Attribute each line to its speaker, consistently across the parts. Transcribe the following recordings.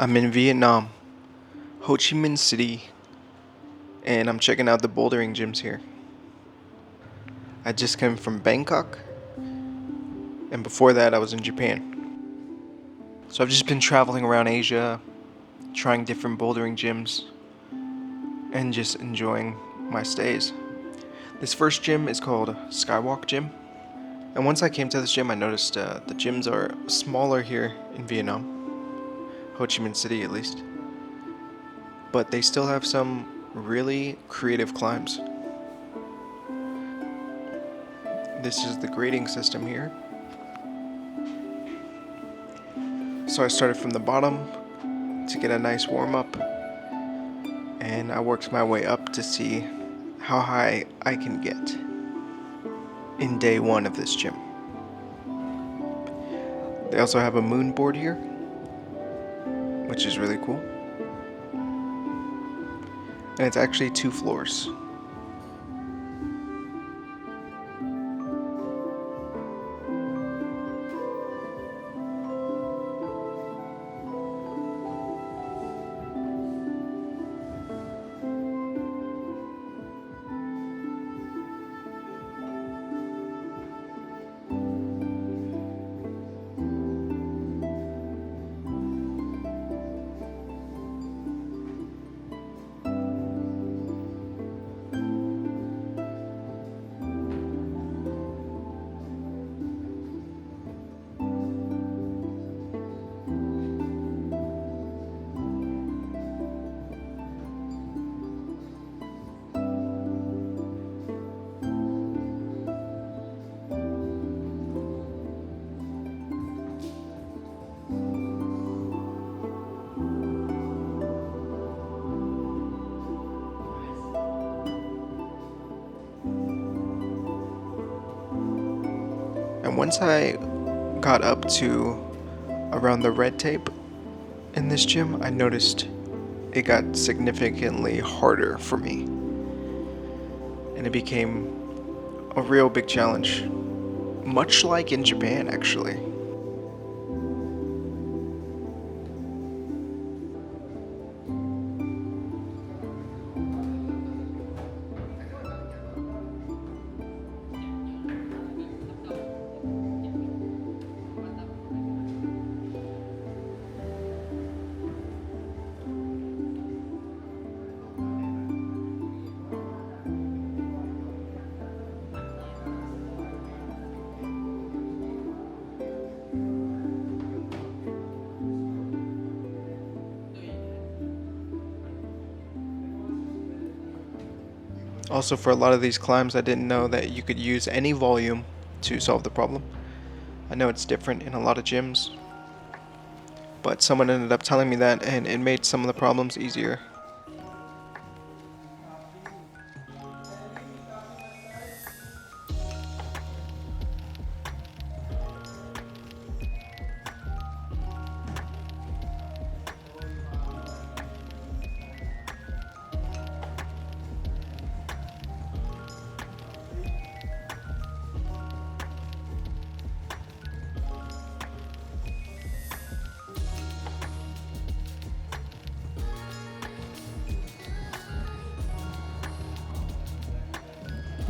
Speaker 1: I'm in Vietnam, Ho Chi Minh City, and I'm checking out the bouldering gyms here. I just came from Bangkok, and before that I was in Japan. So I've just been traveling around Asia, trying different bouldering gyms, and just enjoying my stays. This first gym is called Skywalk Gym, and once I came to this gym I noticed the gyms are smaller here in Vietnam, Ho Chi Minh City at least, but they still have some really creative climbs. This is the grading system here. So I started from the bottom to get a nice warm up, and I worked my way up to see how high I can get in day one of this gym. They also have a moon board here, which is really cool. And it's actually 2 floors. And once I got up to around the red tape in this gym, I noticed it got significantly harder for me. And it became a real big challenge, much like in Japan actually. Also, for a lot of these climbs, I didn't know that you could use any volume to solve the problem. I know it's different in a lot of gyms, but someone ended up telling me that, and it made some of the problems easier.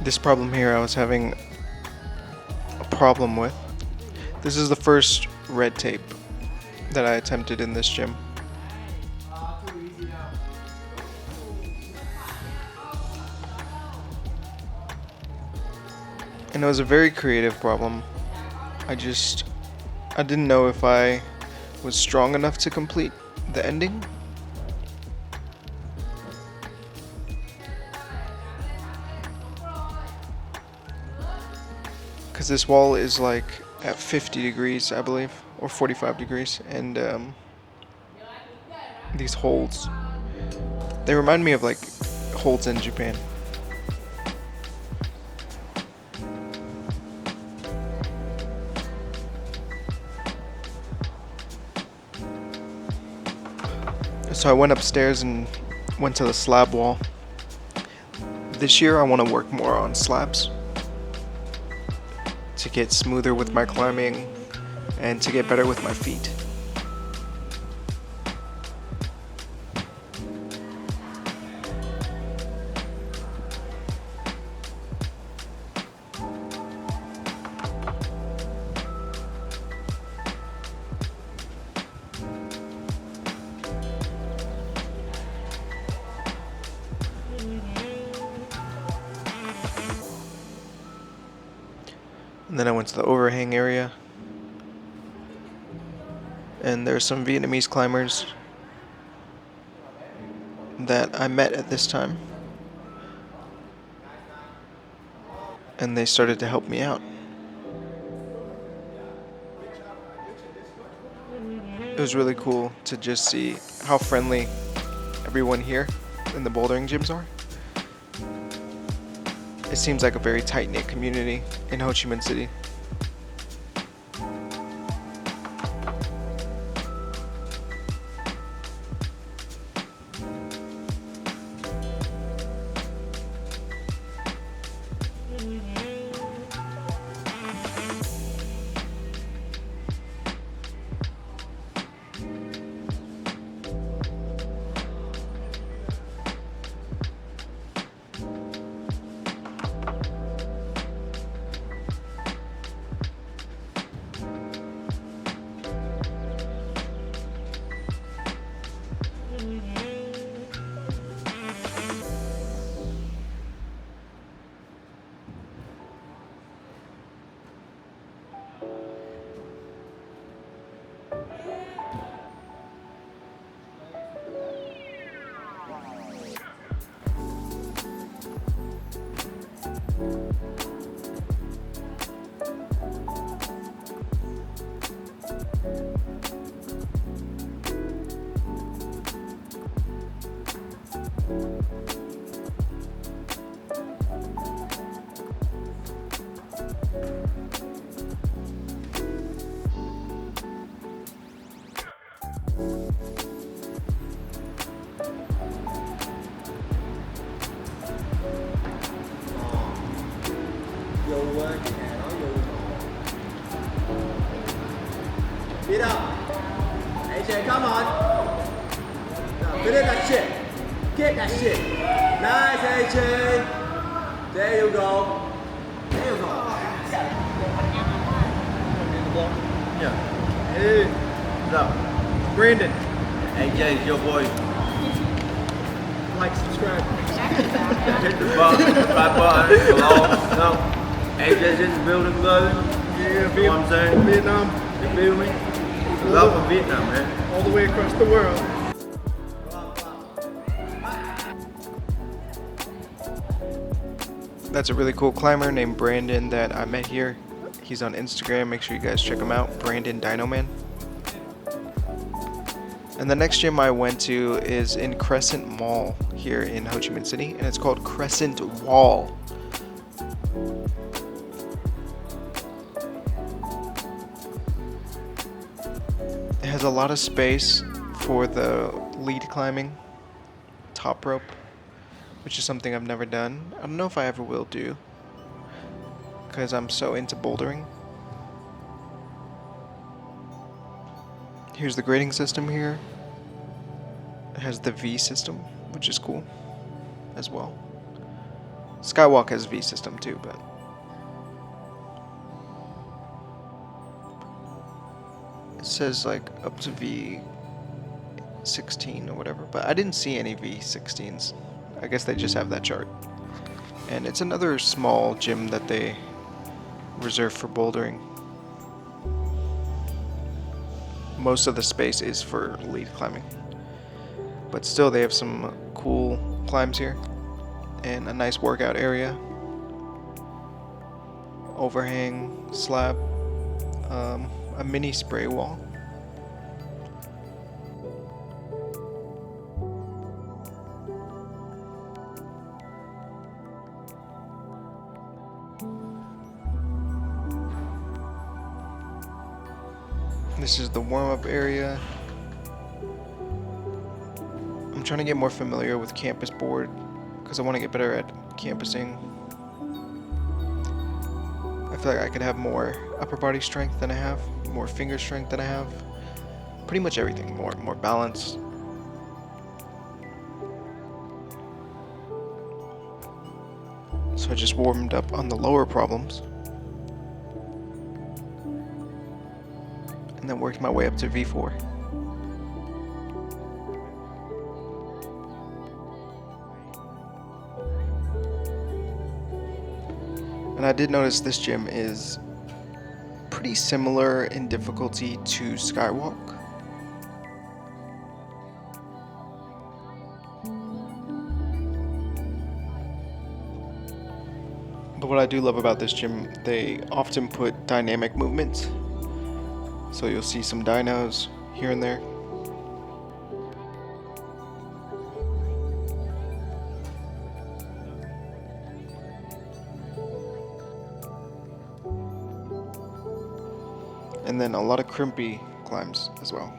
Speaker 1: This problem here I was having a problem with. This is the first red tape that I attempted in this gym. And it was a very creative problem. I didn't know if I was strong enough to complete the ending. Because this wall is like at 50 degrees, I believe, or 45 degrees, and these holds, they remind me of like holds in Japan. So I went upstairs and went to the slab wall. This year I want to work more on slabs to get smoother with my climbing and to get better with my feet. And then I went to the overhang area. And there's some Vietnamese climbers that I met at this time. And they started to help me out. It was really cool to just see how friendly everyone here in the bouldering gyms are. It seems like a very tight-knit community in Ho Chi Minh City.
Speaker 2: Get up. AJ, come on. Now, finish that shit. Get that shit. Nice, AJ. There you go. There you go. Yeah. Hey. What's up? Brandon. AJ is your boy. Like, subscribe. Hit the button, button, below. No. AJ's in the building, brother. Yeah, you know what I'm saying? Vietnam. You feel me? Love of Vietnam, man. All the way across the world.
Speaker 1: That's a really cool climber named Brandon that I met here. He's on Instagram. Make sure you guys check him out. Brandon Dynoman. And the next gym I went to is in Crescent Mall here in Ho Chi Minh City, and it's called Crescent Wall. It has a lot of space for the lead climbing, top rope, which is something I've never done. I don't know if I ever will do, because I'm so into bouldering. Here's the grading system here. It has the V system, which is cool as well. Skywalk has V system too, but it says like up to V16 or whatever, but I didn't see any V16s. I guess they just have that chart. And it's another small gym that they reserve for bouldering. Most of the space is for lead climbing, but still they have some cool climbs here and a nice workout area, overhang slab, a mini spray wall. This is the warm-up area. I'm trying to get more familiar with campus board because I want to get better at campusing. I feel like I could have more upper body strength than I have, more finger strength than I have. Pretty much everything, more balance. So I just warmed up on the lower problems. And then worked my way up to V4. And I did notice this gym is pretty similar in difficulty to Skywalk. But what I do love about this gym, they often put dynamic movements. So you'll see some dynos here and there. And then a lot of crimpy climbs as well.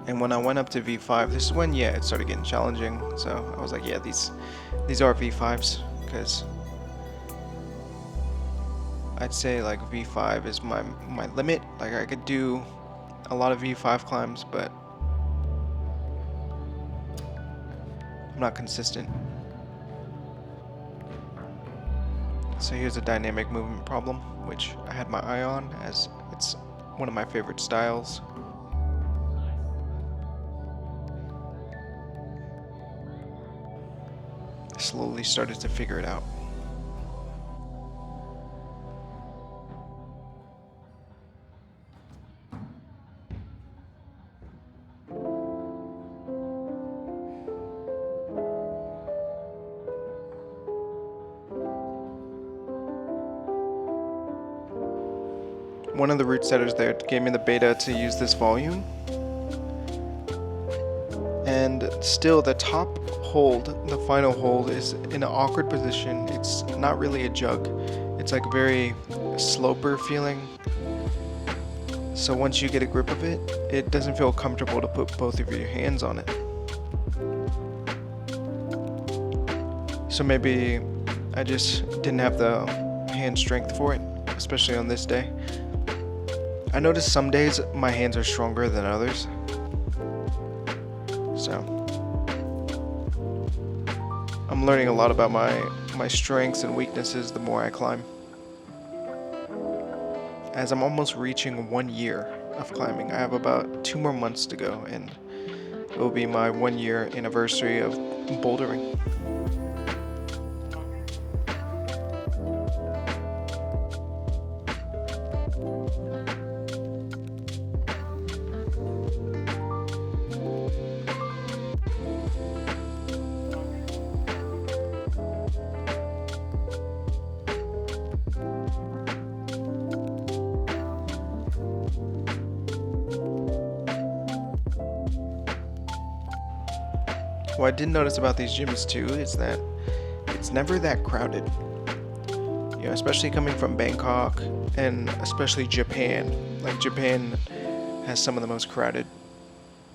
Speaker 1: And when I went up to V5, this is when, it started getting challenging. So I was like, yeah, these are V5s, because I'd say like V5 is my limit. Like I could do a lot of V5 climbs, but I'm not consistent. So here's a dynamic movement problem, which I had my eye on, as it's one of my favorite styles. I slowly started to figure it out. One of the route setters there gave me the beta to use this volume, and still the top hold, the final hold, is in an awkward position. It's not really a jug, it's like very sloper feeling. So once you get a grip of it, it doesn't feel comfortable to put both of your hands on it. So maybe I just didn't have the hand strength for it, especially on this day. I noticed some days my hands are stronger than others. So I'm learning a lot about my strengths and weaknesses the more I climb. As I'm almost reaching 1 year of climbing, I have about 2 more months to go, and it will be my 1 year anniversary of bouldering. What I did notice about these gyms too is that it's never that crowded. You know, especially coming from Bangkok and especially Japan. Like Japan has some of the most crowded.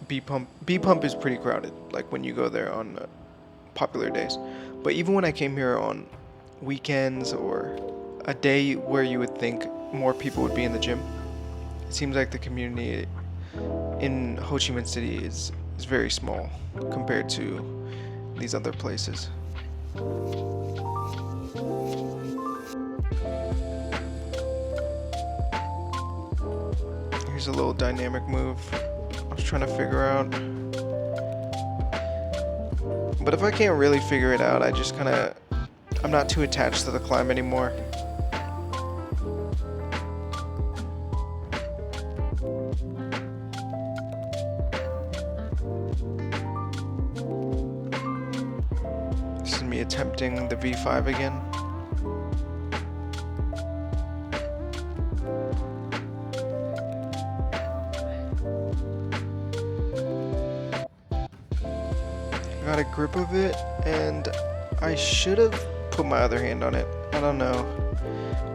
Speaker 1: B pump is pretty crowded, like when you go there on popular days. But even when I came here on weekends or a day where you would think more people would be in the gym, it seems like the community in Ho Chi Minh City is very small compared to these other places. Here's a little dynamic move I was trying to figure out. But if I can't really figure it out, I'm not too attached to the climb anymore. This is me attempting the V5 again. Got a grip of it, and I should have put my other hand on it. I don't know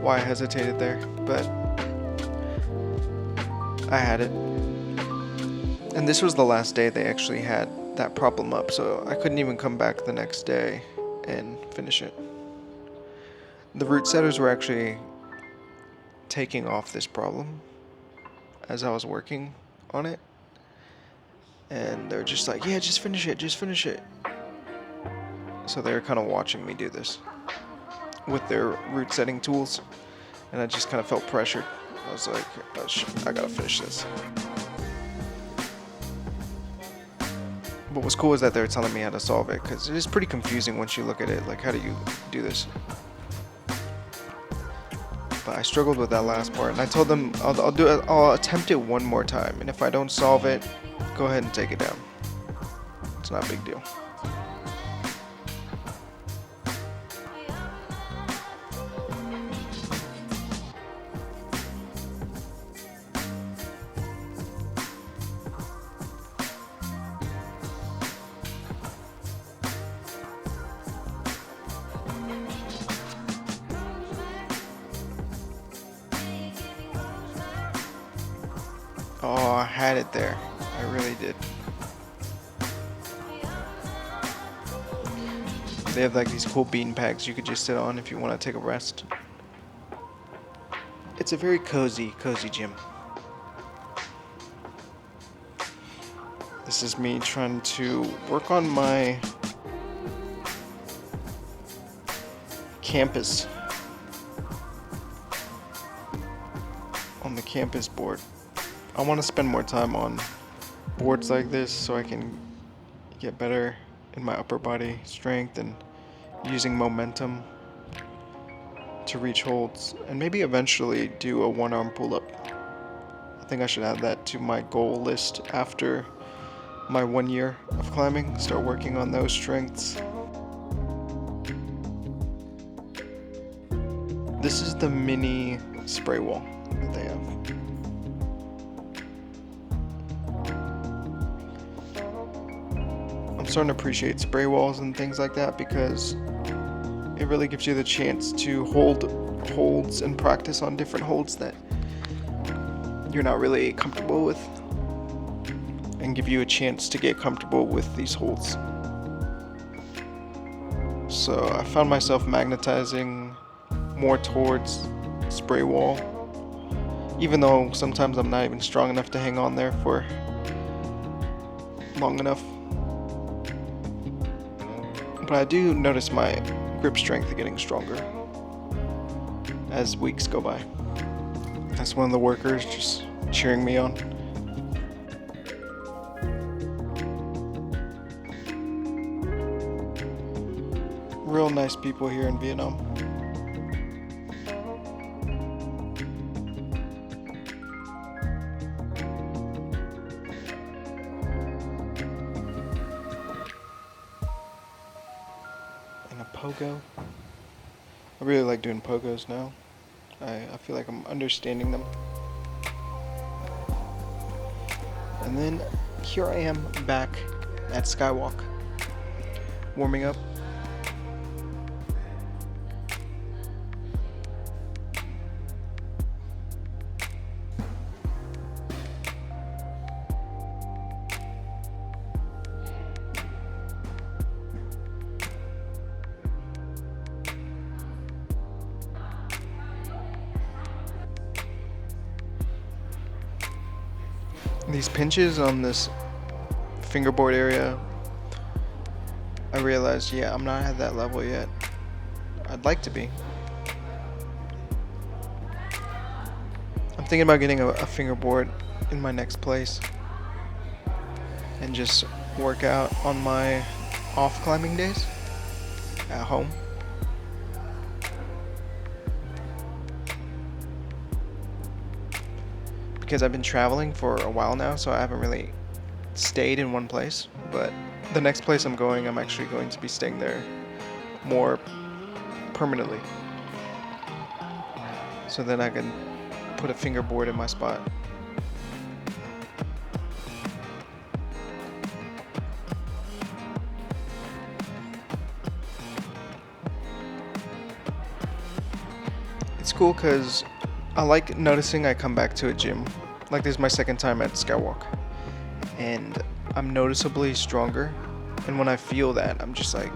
Speaker 1: why I hesitated there, but I had it. And this was the last day they actually had that problem up, so I couldn't even come back the next day and finish it. The route setters were actually taking off this problem as I was working on it. And they're just like, yeah, just finish it, just finish it. So they were kind of watching me do this with their route setting tools, and I just kind of felt pressured. I was like, oh, shit, I gotta finish this. What was cool is that they were telling me how to solve it, because it is pretty confusing once you look at it, like how do you do this? But I struggled with that last part, and I told them I'll attempt it one more time, and if I don't solve it, go ahead and take it down. It's not a big deal. Oh, I had it there. I really did. They have like these cool bean bags you could just sit on if you want to take a rest. It's a very cozy gym. This is me trying to work on my campus. On the campus board. I want to spend more time on boards like this so I can get better in my upper body strength and using momentum to reach holds, and maybe eventually do a one-arm pull-up. I think I should add that to my goal list after my 1 year of climbing, start working on those strengths. This is the mini spray wall that they have. I'm starting to appreciate spray walls and things like that because it really gives you the chance to hold holds and practice on different holds that you're not really comfortable with, and give you a chance to get comfortable with these holds. So I found myself magnetizing more towards spray wall, even though sometimes I'm not even strong enough to hang on there for long enough. But I do notice my grip strength getting stronger as weeks go by. That's one of the workers just cheering me on. Real nice people here in Vietnam. And a pogo. I really like doing pogos now. I feel like I'm understanding them. And then here I am back at Skywalk, warming up. These pinches on this fingerboard area, I realized, yeah, I'm not at that level yet. I'd like to be. I'm thinking about getting a fingerboard in my next place and just work out on my off climbing days at home. Because I've been traveling for a while now, so I haven't really stayed in one place. But the next place I'm going, I'm actually going to be staying there more permanently. So then I can put a fingerboard in my spot. It's cool because I like noticing I come back to a gym. Like this is my second time at Skywalk, and I'm noticeably stronger. And when I feel that, I'm just like,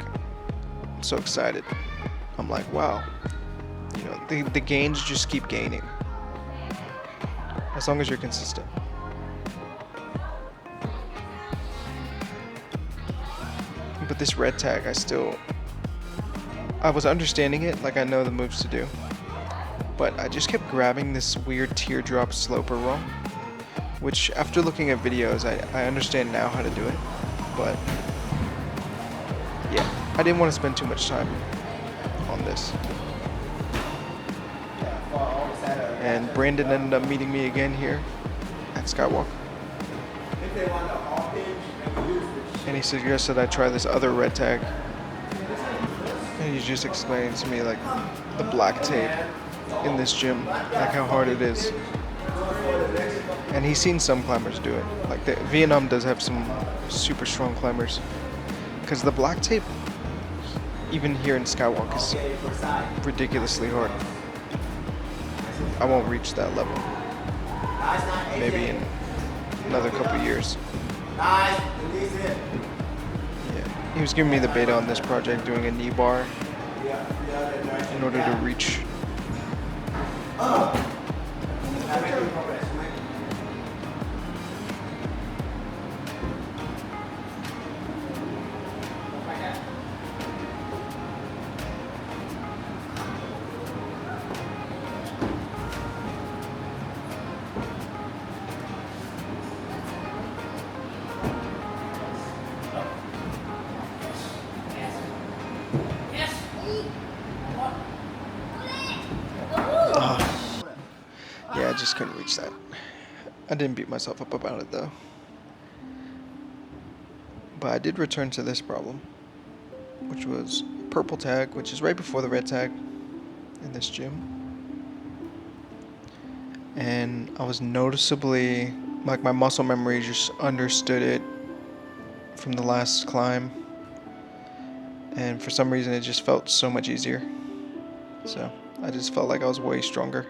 Speaker 1: I'm so excited. I'm like, wow, you know, the gains just keep gaining as long as you're consistent. But this red tag, I was understanding it, like I know the moves to do. but I just kept grabbing this weird teardrop sloper wrong, which after looking at videos, I understand now how to do it, but yeah, I didn't want to spend too much time on this. And Brandon ended up meeting me again here at Skywalk. And he suggested I try this other red tag. And he just explained to me like the black tape in this gym, like how hard it is. And he's seen some climbers do it. Like Vietnam does have some super strong climbers. Because the black tape, even here in Skywalk, is ridiculously hard. I won't reach that level. Maybe in another couple years. Yeah. He was giving me the beta on this project, doing a knee bar in order to reach. Yeah, I just couldn't reach that. I didn't beat myself up about it though. But I did return to this problem, which was purple tag, which is right before the red tag in this gym. And I was noticeably, like my muscle memory just understood it from the last climb. And for some reason it just felt so much easier. So I just felt like I was way stronger.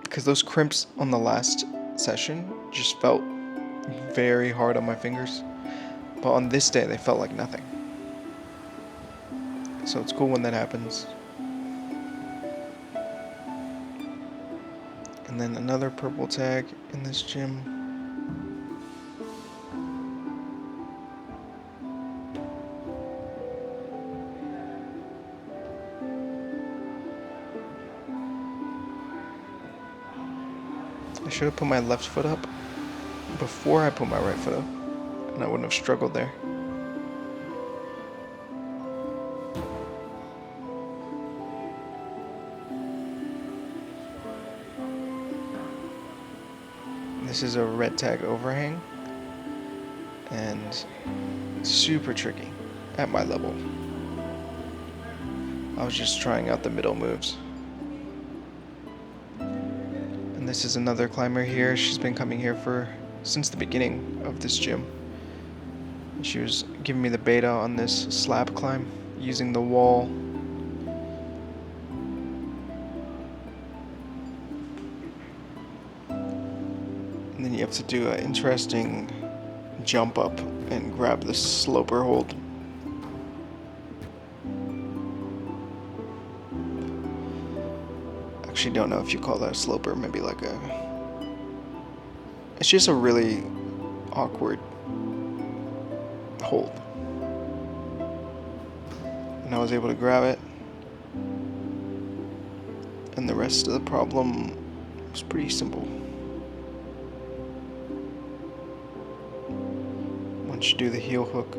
Speaker 1: Because those crimps on the last session just felt very hard on my fingers. But on this day, they felt like nothing. So it's cool when that happens. And then another purple tag in this gym. I should have put my left foot up before I put my right foot up, and I wouldn't have struggled there. This is a red tag overhang, and super tricky at my level. I was just trying out the middle moves. And this is another climber here. She's been coming here since the beginning of this gym. She was giving me the beta on this slab climb using the wall. And then you have to do an interesting jump up and grab the sloper hold. Actually don't know if you call that a sloper, maybe like it's just a really awkward hold. And I was able to grab it, and the rest of the problem was pretty simple. Once you do the heel hook,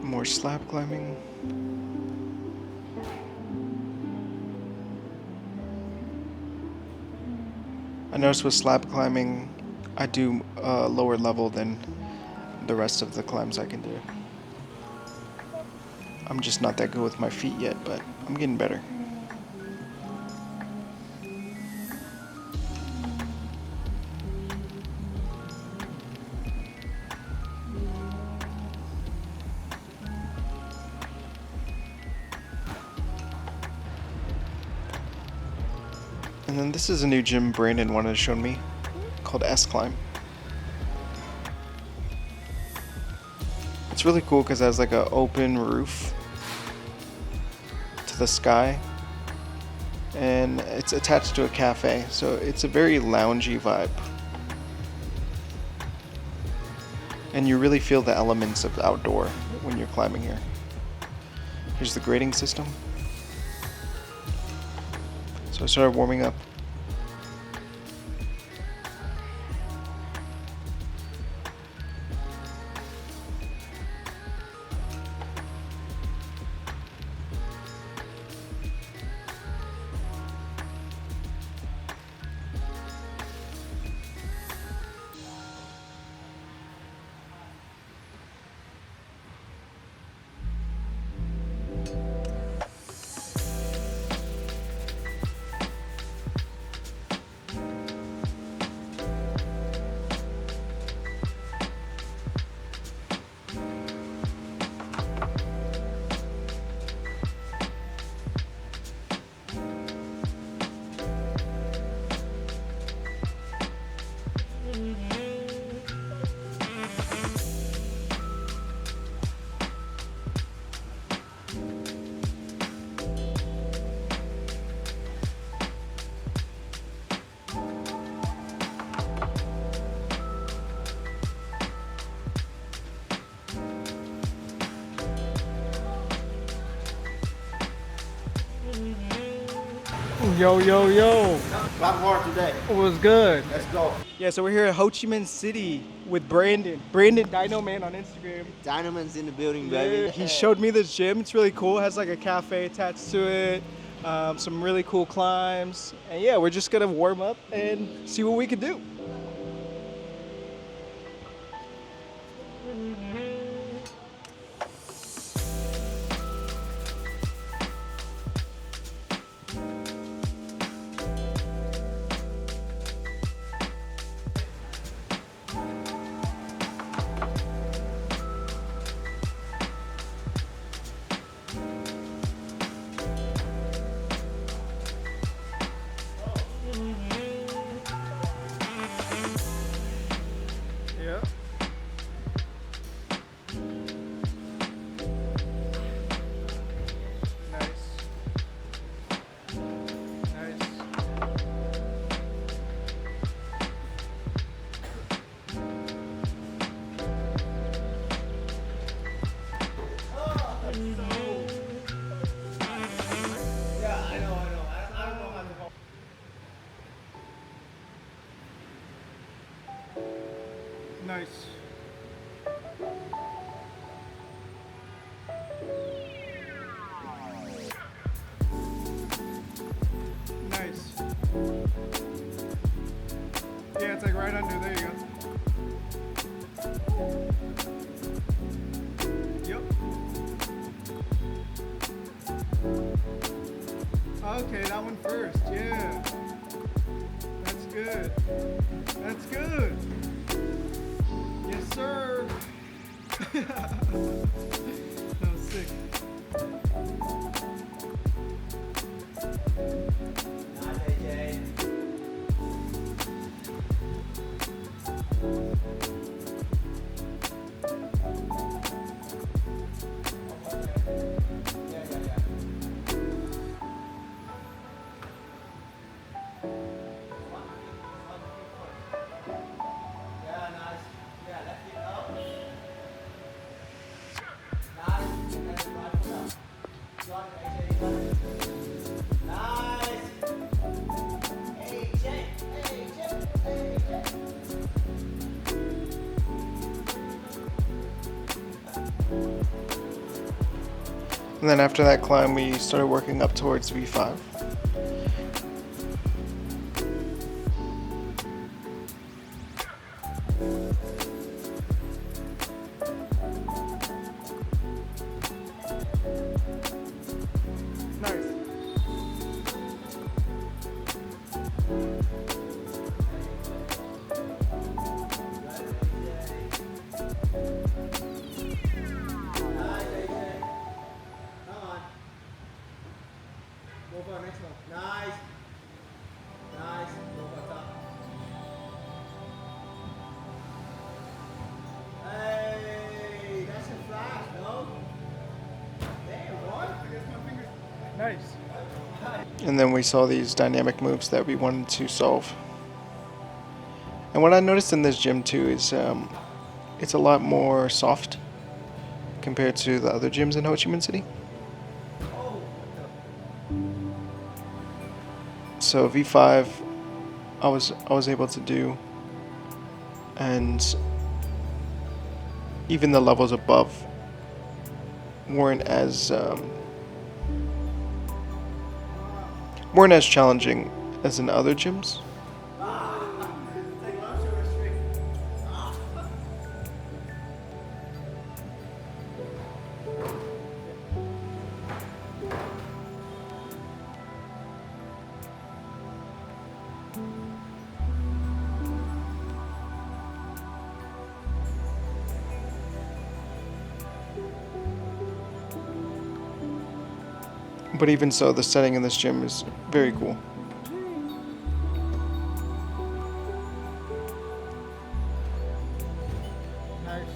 Speaker 1: more slab climbing. I noticed with slab climbing, I do a lower level than the rest of the climbs I can do. I'm just not that good with my feet yet, but I'm getting better. And then this is a new gym Brandon wanted to show me called Sclimb. It's really cool because it has like an open roof to the sky, and it's attached to a cafe, so it's a very loungy vibe. And you really feel the elements of outdoor when you're climbing here. Here's the grading system. So I started warming up.
Speaker 3: Yo, yo, yo.
Speaker 2: Climb hard today.
Speaker 3: It was good.
Speaker 2: Let's go.
Speaker 3: Yeah, so we're here at Ho Chi Minh City with Brandon. Brandon Dino Man on Instagram.
Speaker 2: Dynaman's in the building,
Speaker 3: Yeah,
Speaker 2: baby.
Speaker 3: he showed me this gym. It's really cool. It has like a cafe attached to it. Some really cool climbs. And yeah, we're just gonna warm up and see what we can do. Yeah. Nice. Nice. Nice. Nice. Yeah, it's like right under. There you go. Yep. Okay, that one first. Yeah. That's good. That's good. Yes, sir. That was sick.
Speaker 1: And then after that climb, we started working up towards V5.
Speaker 3: Nice.
Speaker 2: Go for it,
Speaker 1: And then we saw these dynamic moves that we wanted to solve. And what I noticed in this gym too is it's a lot more soft compared to the other gyms in Ho Chi Minh City. So V5 I was able to do, and even the levels above weren't as challenging as in other gyms. But even so, the setting in this gym is very cool.
Speaker 3: Nice.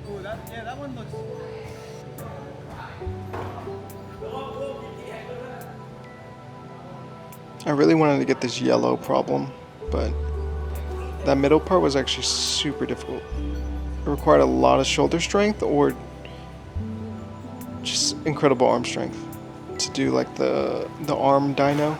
Speaker 3: Oh, that one looks.
Speaker 1: I really wanted to get this yellow problem, but that middle part was actually super difficult. It required a lot of shoulder strength or just incredible arm strength to do like the arm dyno.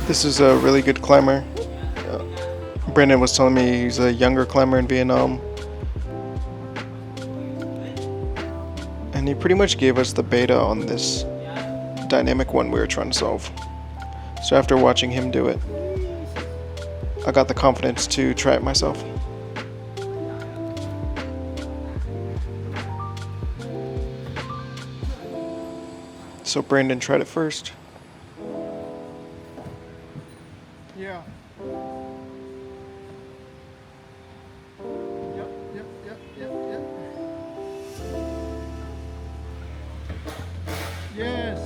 Speaker 1: This is a really good climber. Brandon was telling me he's a younger climber in Vietnam. And he pretty much gave us the beta on this dynamic one we were trying to solve. So after watching him do it, I got the confidence to try it myself. So Brandon tried it first.
Speaker 3: Yeah. Yep. Yes.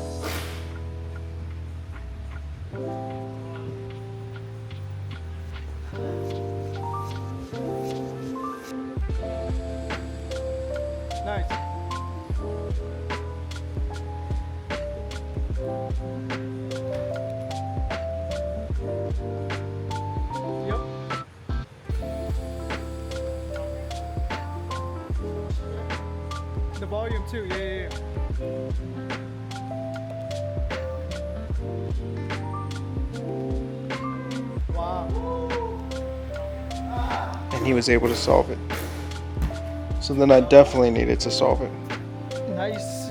Speaker 3: Nice. Yep. The volume too. Yeah. Wow.
Speaker 1: And he was able to solve it. So then I definitely needed to solve it.
Speaker 3: Nice.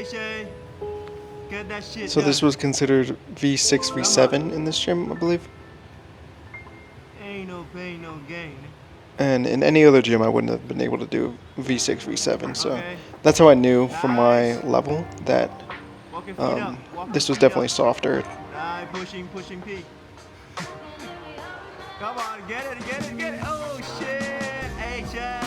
Speaker 2: AJ. Get that shit
Speaker 1: So this
Speaker 2: done.
Speaker 1: was considered V6, V7 in this gym, I believe.
Speaker 2: Ain't no pain, no gain.
Speaker 1: And in any other gym, I wouldn't have been able to do V6, V7. So
Speaker 2: Okay.
Speaker 1: that's how I knew from my level that
Speaker 2: Walking feet up.
Speaker 1: this was definitely softer.
Speaker 2: Right, pushing P. Come on, get it. Oh shit, AJ.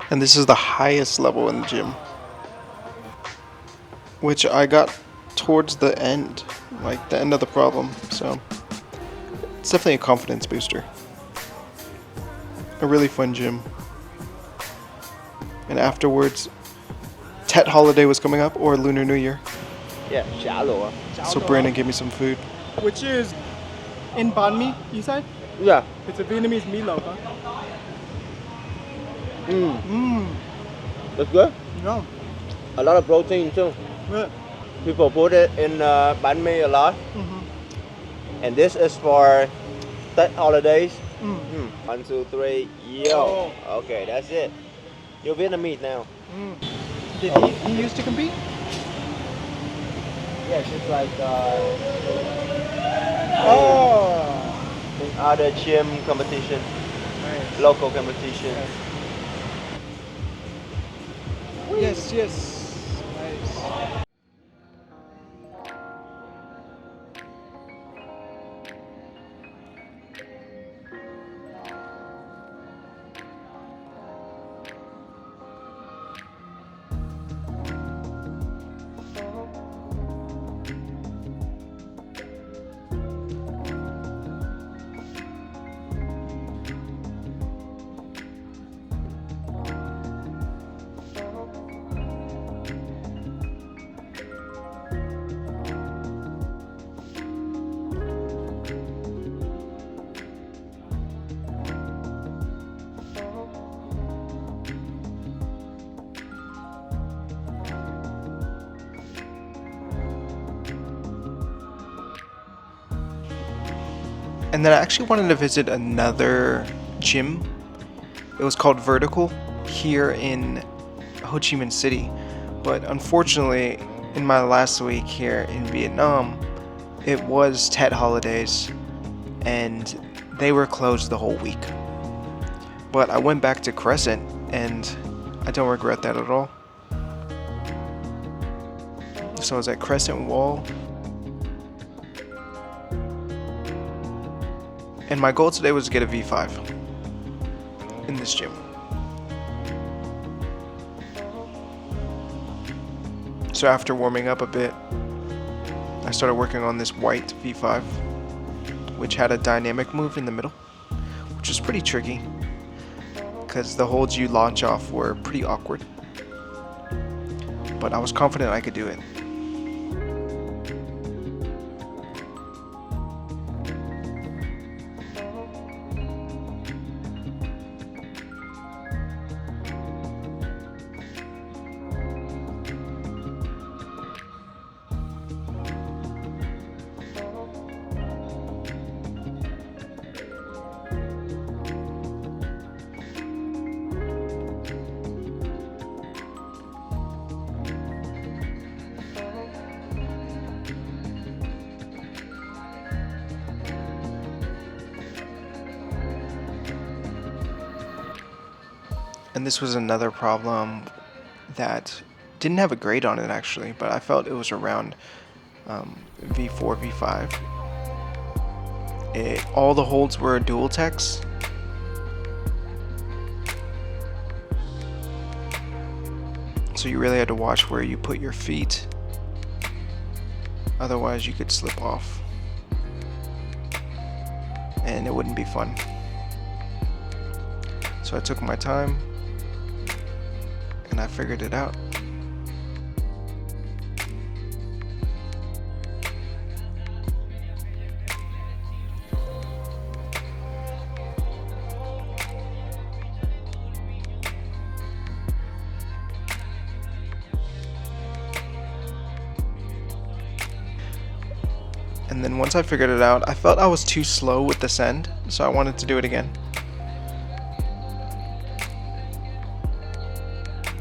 Speaker 1: And this is the highest level in the gym, which I got towards the end, like the end of the problem. So it's definitely a confidence booster. A really fun gym. And afterwards, Tet holiday was coming up, or Lunar New Year.
Speaker 2: Yeah, shallow.
Speaker 1: So Brandon gave me some food.
Speaker 3: Which is in banh mi, you said?
Speaker 2: Yeah.
Speaker 3: It's a Vietnamese meatloaf, huh?
Speaker 2: That's good.
Speaker 3: No.
Speaker 2: A lot of protein too.
Speaker 3: Good.
Speaker 2: People put it in banh mi a lot. And this is for Tết holidays. 1, 2, 3, yo. Okay, that's it. You're Vietnamese now.
Speaker 3: Did he used to compete?
Speaker 2: Yeah, just like in other gym competition,
Speaker 3: Nice.
Speaker 2: local competition.
Speaker 3: Yes. Nice.
Speaker 1: And then I actually wanted to visit another gym. It was called Vertical here in Ho Chi Minh City. But unfortunately, in my last week here in Vietnam, it was Tet holidays and they were closed the whole week. But I went back to Crescent and I don't regret that at all. So I was at Crescent Wall. And my goal today was to get a V5 in this gym. So after warming up a bit, I started working on this white V5, which had a dynamic move in the middle, which was pretty tricky because the holds you launch off were pretty awkward. But I was confident I could do it. And this was another problem that didn't have a grade on it actually, but I felt it was around V4, V5. all the holds were dual techs. So you really had to watch where you put your feet. Otherwise you could slip off. And it wouldn't be fun. So I took my time and I figured it out. And then once I figured it out, I felt I was too slow with the send, so I wanted to do it again.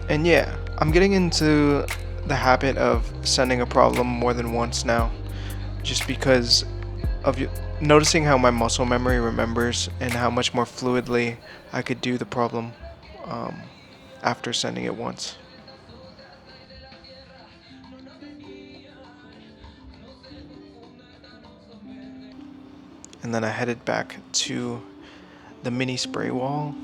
Speaker 1: And yeah, I'm getting into the habit of sending a problem more than once now, just because of noticing how my muscle memory remembers and how much more fluidly I could do the problem after sending it once. And then I headed back to the mini spray wall.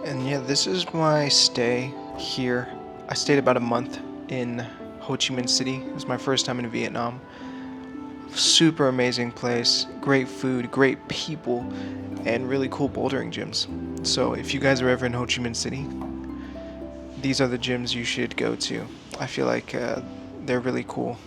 Speaker 1: And yeah, this is my stay here. I stayed about a month in Ho Chi Minh City. It was my first time in Vietnam. Super amazing place, great food, great people, and really cool bouldering gyms. So if you guys are ever in Ho Chi Minh City, these are the gyms you should go to. I feel like they're really cool.